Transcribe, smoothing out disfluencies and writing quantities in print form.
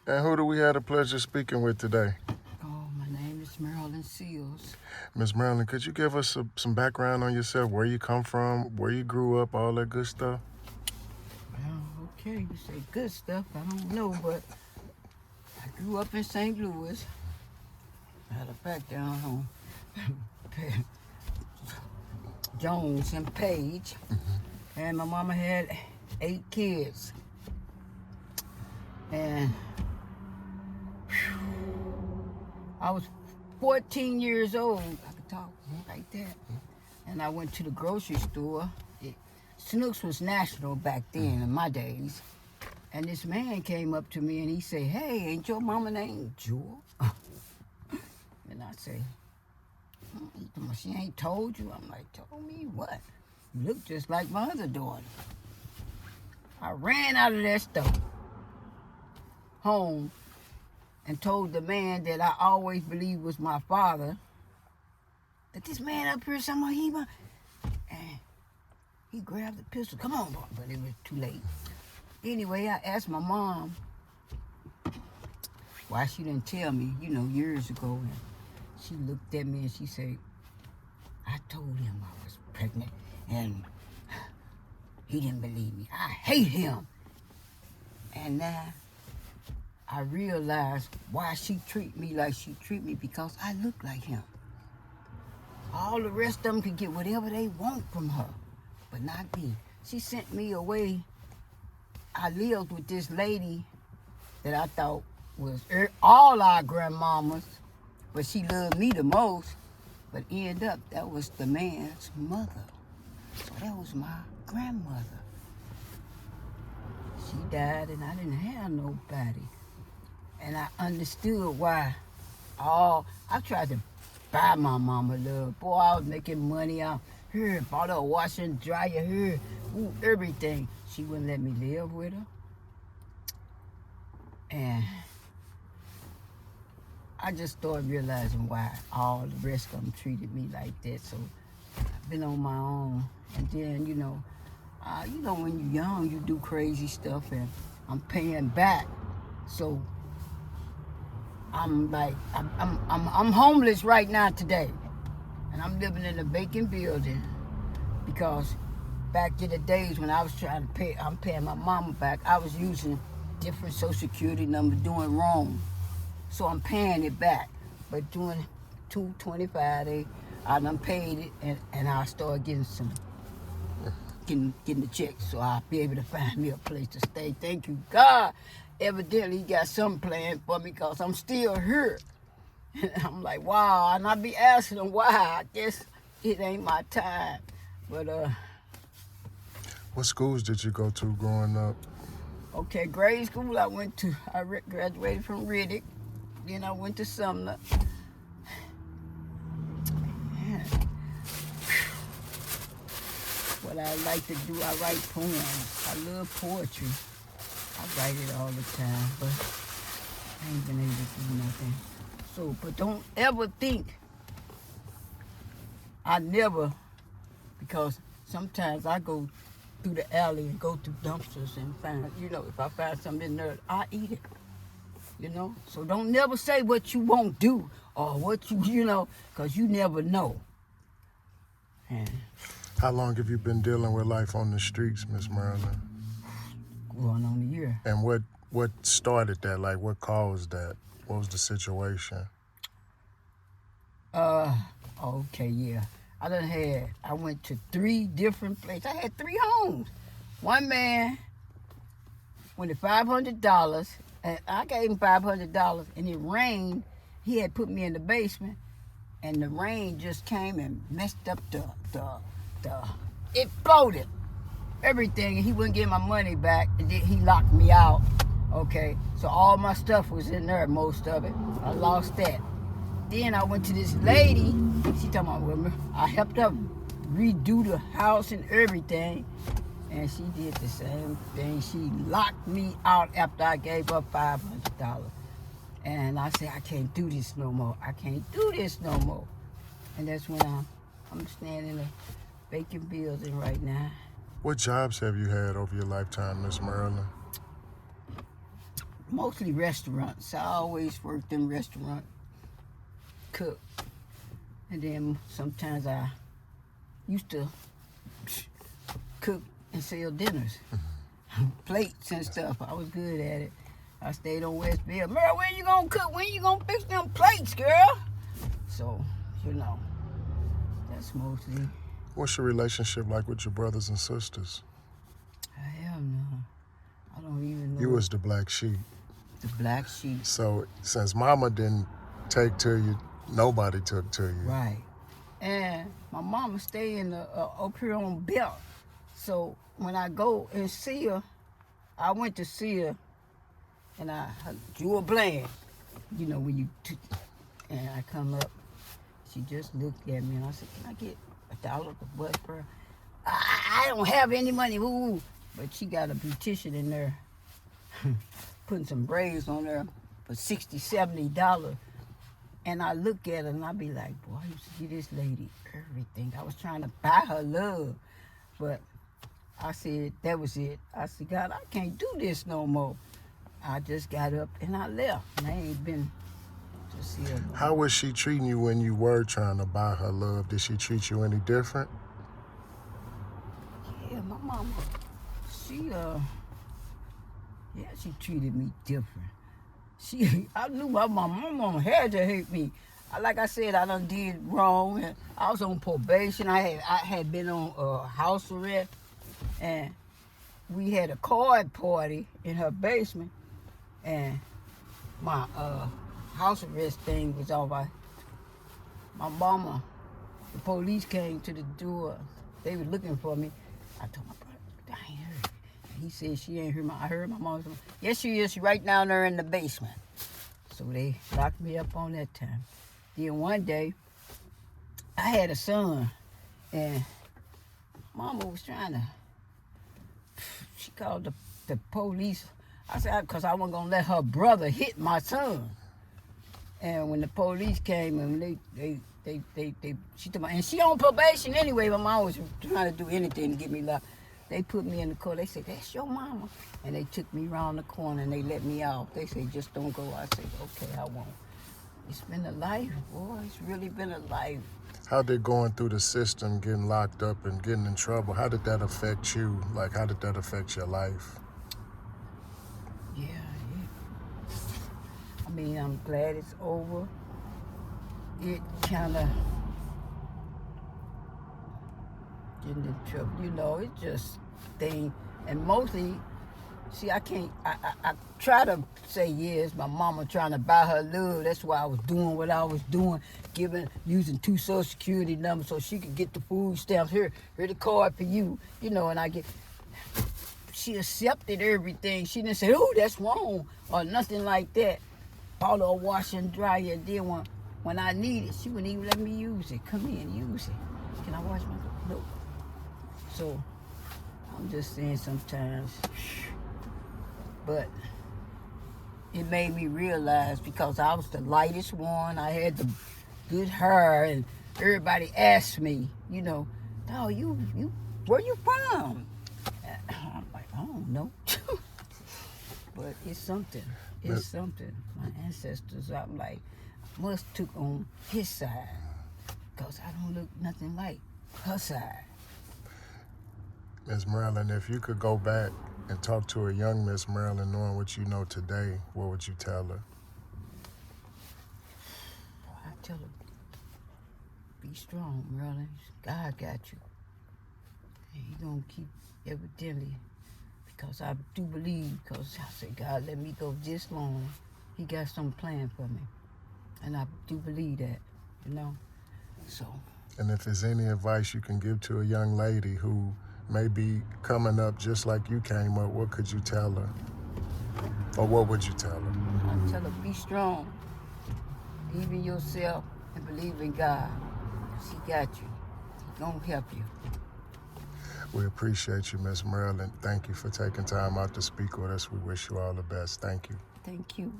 And who do we have the pleasure of speaking with today? Oh, my name is Merl and Sills. Miss Marilyn, could you give us some background on yourself, where you come from, where you grew up, all that good stuff? Well, okay, you say good stuff. I don't know, but I grew up in St. Louis. Matter of fact, down home. Jones and Page. And my mama had 8 kids. And I was 14 years old. I could talk like that. And I went to the grocery store. Snooks was national back then in my days. And this man came up to me and he said, "Hey, ain't your mama named Jewel?" And I say, "She ain't told you?" I'm like, "Told me what? You look just like my other daughter." I ran out of that store home and told the man that I always believed was my father that this man up here somewhere, and he grabbed the pistol. "Come on, boy." But it was too late. Anyway, I asked my mom why she didn't tell me, years ago. And she looked at me and she said, "I told him I was pregnant and he didn't believe me. I hate him." And now I realized why she treat me like she treat me, because I look like him. All the rest of them could get whatever they want from her, but not me. She sent me away. I lived with this lady that I thought was all our grandmamas, but she loved me the most. But end up, that was the man's mother. So that was my grandmother. She died and I didn't have nobody. And I understood why. I tried to buy my mama love. Boy, I was making money out here, bought her a washer and dryer here, everything. She wouldn't let me live with her. And I just started realizing why all the rest of them treated me like that. So I've been on my own. And then, when you're young, you do crazy stuff, and I'm paying back. So I'm like, I'm homeless right now today, and I'm living in a vacant building because back in the days when I was trying to pay, I'm paying my mama back. I was using different Social Security numbers, doing wrong, so I'm paying it back. But doing $225, I done paid it, and I started getting the check, so I'll be able to find me a place to stay. Thank you, God. Evidently, he got something planned for me because I'm still here. And I'm like, wow. And I be asking him why. I guess it ain't my time. But, What schools did you go to growing up? okay, grade school I went to. I graduated from Riddick. Then I went to Sumner. What I like to do, I write poems. I love poetry. I write it all the time, but I ain't been able to do nothing. So, but don't ever think because sometimes I go through the alley and go through dumpsters and find, if I find something in there, I eat it, So don't never say what you won't do or what because you never know. And How long have you been dealing with life on the streets, Miss Marilyn? going on a year. And what started that? Like, what caused that? What was the situation? Okay, yeah. I went to 3 different places. I had 3 homes. One man wanted $500, and I gave him $500, and it rained. He had put me in the basement, and the rain just came and messed up it floated everything, and he wouldn't get my money back, and then he locked me out. Okay, so all my stuff was in there, most of it. I lost that. Then I went to this lady. She talking about women. I helped her redo the house and everything, and she did the same thing. She locked me out after I gave her $500. And I said, I can't do this no more. I can't do this no more. And that's when I'm standing in a vacant building right now. What jobs have you had over your lifetime, Miss Marilyn? mostly restaurants. I always worked in restaurant, cook. And then sometimes I used to cook and sell dinners, plates and stuff. I was good at it. I stayed on Westville. Merl, when you gonna cook? When you gonna fix them plates, girl? So, you know, that's mostly. What's your relationship like with your brothers and sisters? Hell no. I don't even know. You was the black sheep. The black sheep. So since mama didn't take to you, nobody took to you. Right. And my mama stay in the up here on Belt. So when I go and see her, I went to see her, and I drew a bland. You know, when you, and I come up, she just looked at me, and I said, "Can I get $1 for bus for her?" I don't have any money, woo. But she got a beautician in there, putting some braids on her for $60, $70. And I look at her and I be like, boy, I used to give this lady everything. I was trying to buy her love. But I said, that was it. I said, God, I can't do this no more. I just got up and I left. And I ain't been to see her. How was she treating you when you were trying to buy her love? Did she treat you any different? Yeah, my mama, she treated me different. I knew my mama had to hate me. Like I said, I done did wrong. And I was on probation. I had been on house arrest, and we had a card party in her basement, and my house arrest thing was over. My mama, the police came to the door. They were looking for me. I told my brother, I ain't heard. He said she ain't heard I heard my mom say, yes, she is. She right down there in the basement. So they locked me up on that time. Then one day, I had a son, and mama was trying to, she called the police. I said, because I wasn't going to let her brother hit my son. And when the police came, and she told me, and she on probation anyway, but mom was trying to do anything to get me locked. They put me in the car. They said, that's your mama. And they took me around the corner and they let me out. They said, just don't go. I said, okay, I won't. It's been a life, boy. It's really been a life. How did going through the system, getting locked up and getting in trouble, how did that affect you? Like, how did that affect your life? Yeah. I mean, I'm glad it's over. It kind of getting in trouble, you know, it's just thing. And mostly, see, I try to say yes, my mama trying to buy her love. That's why I was doing what I was doing, using 2 Social Security numbers so she could get the food stamps. Here the card for you, you know, and she accepted everything. She didn't say, oh, that's wrong, or nothing like that. Bought her a washer and dryer, and then when I need it, she wouldn't even let me use it. Come in, use it. Can I wash my clothes? No. So, I'm just saying sometimes, but it made me realize, because I was the lightest one, I had the good hair, and everybody asked me, you know, oh, you where you from? I'm like, I don't know. But it's something. It's something. My ancestors, I'm like, must took on his side, because I don't look nothing like her side. Ms. Merlin, if you could go back and talk to a young Miss Merlin, knowing what you know today, what would you tell her? I tell her, be strong, Merlin. God got you. And He gonna keep, evidently, because I do believe, because I said, God let me go this long. He got some plan for me. And I do believe that, you know. So. And if there's any advice you can give to a young lady who may be coming up just like you came up, what could you tell her? Or what would you tell her? I tell her, be strong. Believe in yourself and believe in God. Because He got you. He gonna help you. We appreciate you, Miss Merlin. Thank you for taking time out to speak with us. We wish you all the best. Thank you. Thank you.